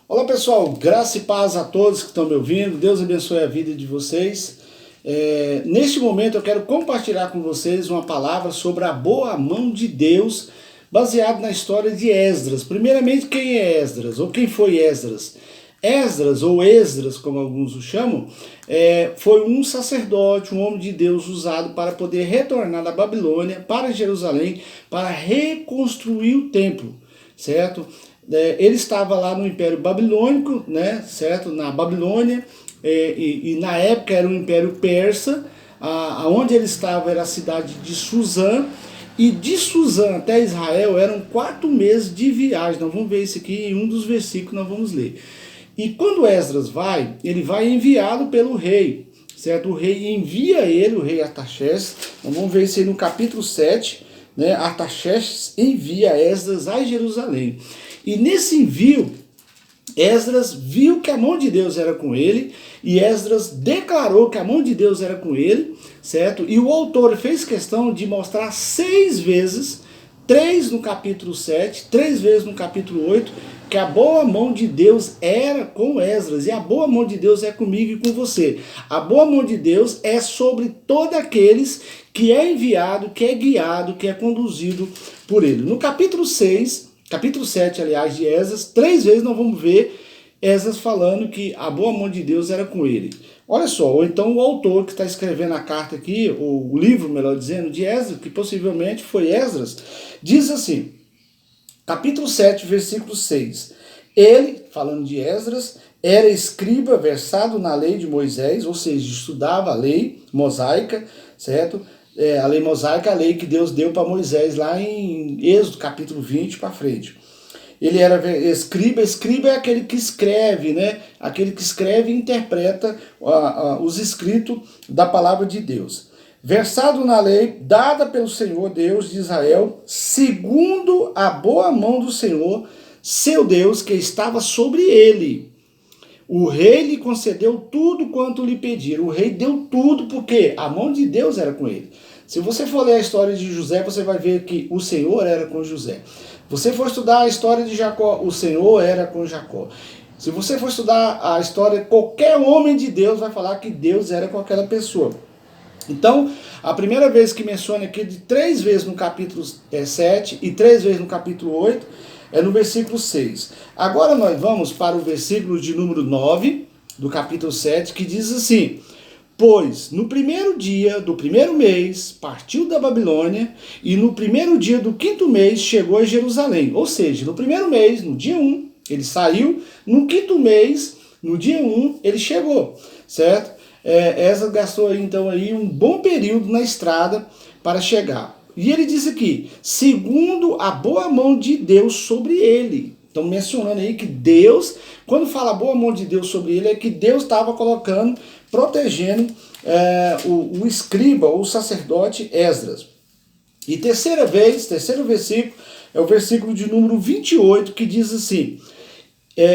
Olá pessoal, graça e paz a todos que estão me ouvindo, Deus abençoe a vida de vocês. Neste momento eu quero compartilhar com vocês uma palavra sobre a boa mão de Deus, baseado na história de Esdras. Primeiramente, quem é Esdras, ou quem foi Esdras? Esdras, ou Esdras, como alguns o chamam, foi um sacerdote, um homem de Deus usado para poder retornar da Babilônia para Jerusalém, para reconstruir o templo, certo? Ele estava lá no Império Babilônico, né, certo? Na Babilônia, e na época era o Império Persa, aonde ele estava era a cidade de Suzã, e de Suzã até Israel eram 4 meses de viagem. Nós vamos ver isso aqui em um dos versículos que nós vamos ler. E quando Esdras vai, ele vai enviado pelo rei, certo? O rei envia ele, o rei Artaxerxes. Nós vamos ver isso aí no capítulo 7, né? Artaxerxes envia Esdras a Jerusalém. E nesse envio, Esdras viu que a mão de Deus era com ele, e Esdras declarou que a mão de Deus era com ele, certo? E o autor fez questão de mostrar 6 vezes, 3 no capítulo 7, 3 vezes no capítulo 8, que a boa mão de Deus era com Esdras, e a boa mão de Deus é comigo e com você. A boa mão de Deus é sobre todos aqueles que é enviado, que é guiado, que é conduzido por ele. No capítulo 6, capítulo 7, aliás, de Esdras, 3 vezes nós vamos ver Esdras falando que a boa mão de Deus era com ele. Olha só, ou então o autor que está escrevendo a carta aqui, ou o livro, melhor dizendo, de Esdras, que possivelmente foi Esdras, diz assim, capítulo 7, versículo 6. Ele, falando de Esdras, era escriba versado na lei de Moisés, ou seja, estudava a lei mosaica, certo? A lei mosaica, a lei que Deus deu para Moisés lá em Êxodo capítulo 20 para frente. Ele era escriba, escriba é aquele que escreve, né? Aquele que escreve e interpreta os escritos da palavra de Deus. Versado na lei dada pelo Senhor Deus de Israel, segundo a boa mão do Senhor, seu Deus, que estava sobre ele. O rei lhe concedeu tudo quanto lhe pediram. O rei deu tudo porque a mão de Deus era com ele. Se você for ler a história de José, você vai ver que o Senhor era com José. Se você for estudar a história de Jacó, o Senhor era com Jacó. Se você for estudar a história, qualquer homem de Deus vai falar que Deus era com aquela pessoa. Então, a primeira vez que menciona aqui, de 3 vezes no capítulo 7 e 3 vezes no capítulo 8, é no versículo 6. Agora nós vamos para o versículo de número 9, do capítulo 7, que diz assim: pois no primeiro dia do primeiro mês partiu da Babilônia, e no primeiro dia do 5º mês chegou a Jerusalém. Ou seja, no primeiro mês, no dia 1, ele saiu, no 5º mês, no dia 1, ele chegou, certo? Esdras gastou então aí um bom período na estrada para chegar. E ele diz aqui, segundo a boa mão de Deus sobre ele. Então mencionando aí que Deus, quando fala a boa mão de Deus sobre ele, é que Deus estava colocando, protegendo o escriba, ou o sacerdote Esdras. E terceiro versículo, é o versículo de número 28, que diz assim,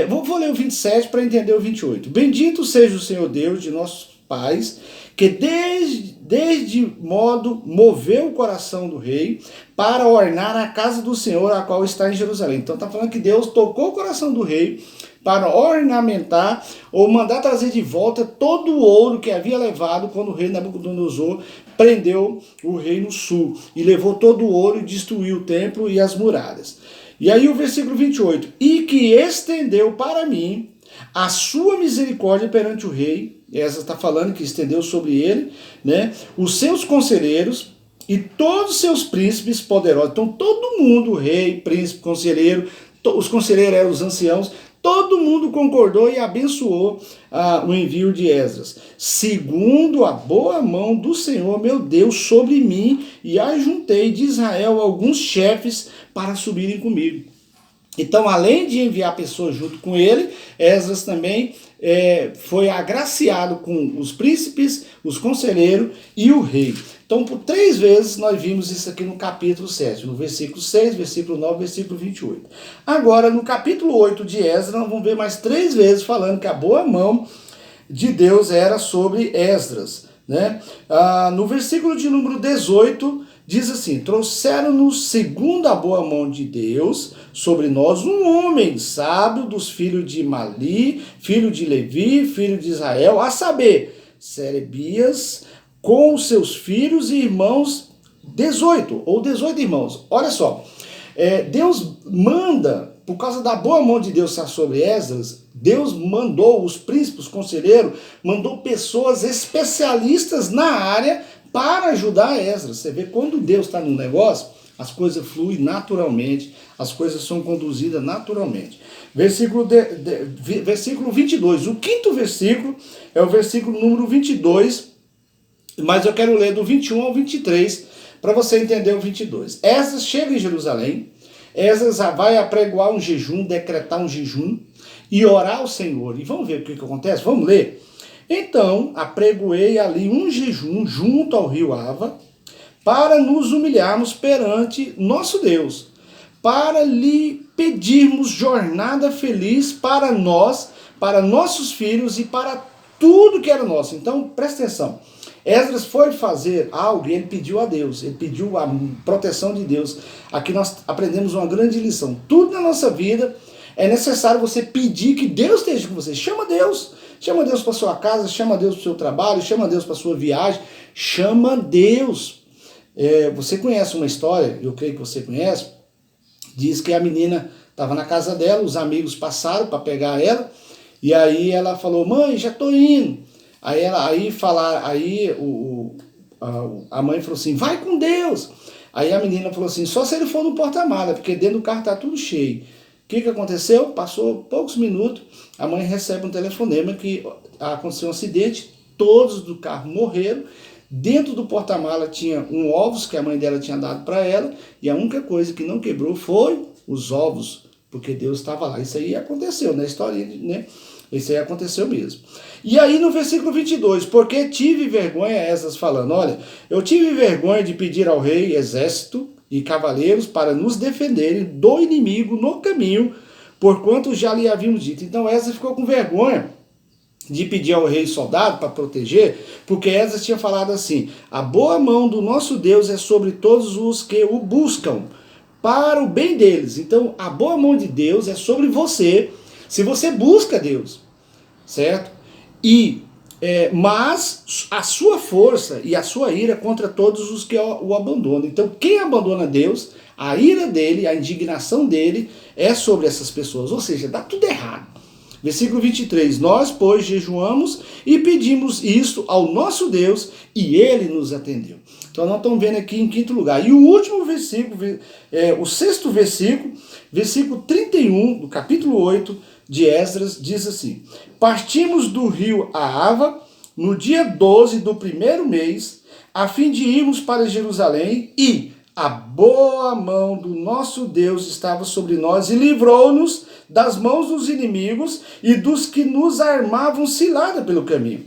vou ler o 27 para entender o 28. Bendito seja o Senhor Deus de nossos pais, que desde modo moveu o coração do rei para ornar a casa do Senhor, a qual está em Jerusalém. Então está falando que Deus tocou o coração do rei para ornamentar ou mandar trazer de volta todo o ouro que havia levado quando o rei Nabucodonosor prendeu o rei no sul e levou todo o ouro e destruiu o templo e as muralhas. E aí o versículo 28, e que estendeu para mim a sua misericórdia perante o rei, essa está falando que estendeu sobre ele, né, os seus conselheiros e todos os seus príncipes poderosos. Então todo mundo, rei, príncipe, conselheiro, os conselheiros eram os anciãos, todo mundo concordou e abençoou o envio de Esdras, segundo a boa mão do Senhor, meu Deus, sobre mim, e ajuntei de Israel alguns chefes para subirem comigo. Então, além de enviar pessoas junto com ele, Esdras também foi agraciado com os príncipes, os conselheiros e o rei. Então, por 3 vezes nós vimos isso aqui no capítulo 7, no versículo 6, versículo 9, versículo 28. Agora, no capítulo 8 de Esdras, nós vamos ver mais 3 vezes falando que a boa mão de Deus era sobre Esdras, né? No versículo de número 18, Diz assim: trouxeram-nos, segundo a boa mão de Deus, sobre nós um homem sábio dos filhos de Mali, filho de Levi, filho de Israel, a saber, Serebias, com seus filhos e irmãos, 18 irmãos. Olha só, Deus manda, por causa da boa mão de Deus estar sobre Esdras, Deus mandou os príncipes, os conselheiros, mandou pessoas especialistas na área para ajudar Esdras. Você vê, quando Deus está no negócio, as coisas fluem naturalmente, as coisas são conduzidas naturalmente. Versículo 22, o quinto versículo é o versículo número 22, mas eu quero ler do 21 ao 23, para você entender o 22. Esdras chega em Jerusalém, Esdras vai apregoar um jejum, decretar um jejum e orar ao Senhor. E vamos ver o que acontece? Vamos ler? Então, apregoei ali um jejum junto ao rio Ava, para nos humilharmos perante nosso Deus, para lhe pedirmos jornada feliz para nós, para nossos filhos e para tudo que era nosso. Então, presta atenção. Esdras foi fazer algo e ele pediu a Deus, ele pediu a proteção de Deus. Aqui nós aprendemos uma grande lição. Tudo na nossa vida é necessário você pedir que Deus esteja com você. Chama Deus para sua casa, chama Deus para o seu trabalho, chama Deus para sua viagem, chama Deus. Você conhece uma história, eu creio que você conhece, diz que a menina estava na casa dela, os amigos passaram para pegar ela, e aí ela falou: mãe, já estou indo. A mãe falou assim: vai com Deus. Aí a menina falou assim: só se ele for no porta-mala, porque dentro do carro está tudo cheio. O que aconteceu? Passou poucos minutos, a mãe recebe um telefonema que aconteceu um acidente, todos do carro morreram. Dentro do porta-mala tinha ovos que a mãe dela tinha dado para ela, e a única coisa que não quebrou foi os ovos, porque Deus estava lá. Isso aí aconteceu na história, né? Isso aí aconteceu mesmo. E aí no versículo 22, porque tive vergonha, Esdras falando, olha, eu tive vergonha de pedir ao rei exército e cavaleiros para nos defenderem do inimigo no caminho, porquanto já lhe havíamos dito. Então Esdras ficou com vergonha de pedir ao rei soldado para proteger, porque Esdras tinha falado assim: a boa mão do nosso Deus é sobre todos os que o buscam, para o bem deles. Então a boa mão de Deus é sobre você, se você busca Deus, certo? Mas a sua força e a sua ira contra todos os que o abandonam. Então quem abandona Deus, a ira dele, a indignação dele é sobre essas pessoas, ou seja, dá tudo errado. Versículo 23, nós, pois, jejuamos e pedimos isso ao nosso Deus e ele nos atendeu. Então nós estamos vendo aqui em quinto lugar. E o último versículo, o sexto versículo, versículo 31 do capítulo 8 de Esdras, diz assim: partimos do rio Ahava no dia 12 do primeiro mês, a fim de irmos para Jerusalém, e a boa mão do nosso Deus estava sobre nós e livrou-nos das mãos dos inimigos e dos que nos armavam cilada pelo caminho.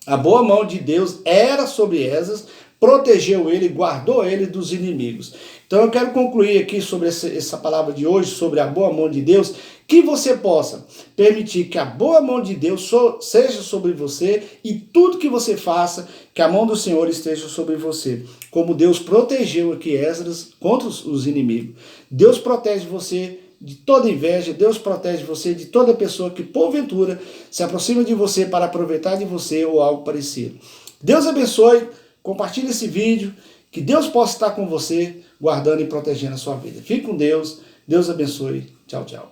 A boa mão de Deus era sobre Esdras, protegeu ele, guardou ele dos inimigos. Então eu quero concluir aqui sobre essa palavra de hoje, sobre a boa mão de Deus, que você possa permitir que a boa mão de Deus seja sobre você e tudo que você faça, que a mão do Senhor esteja sobre você. Como Deus protegeu aqui Esdras contra os inimigos. Deus protege você de toda inveja, Deus protege você de toda pessoa que porventura se aproxima de você para aproveitar de você ou algo parecido. Deus abençoe, compartilhe esse vídeo, que Deus possa estar com você, guardando e protegendo a sua vida. Fique com Deus, Deus abençoe, tchau, tchau.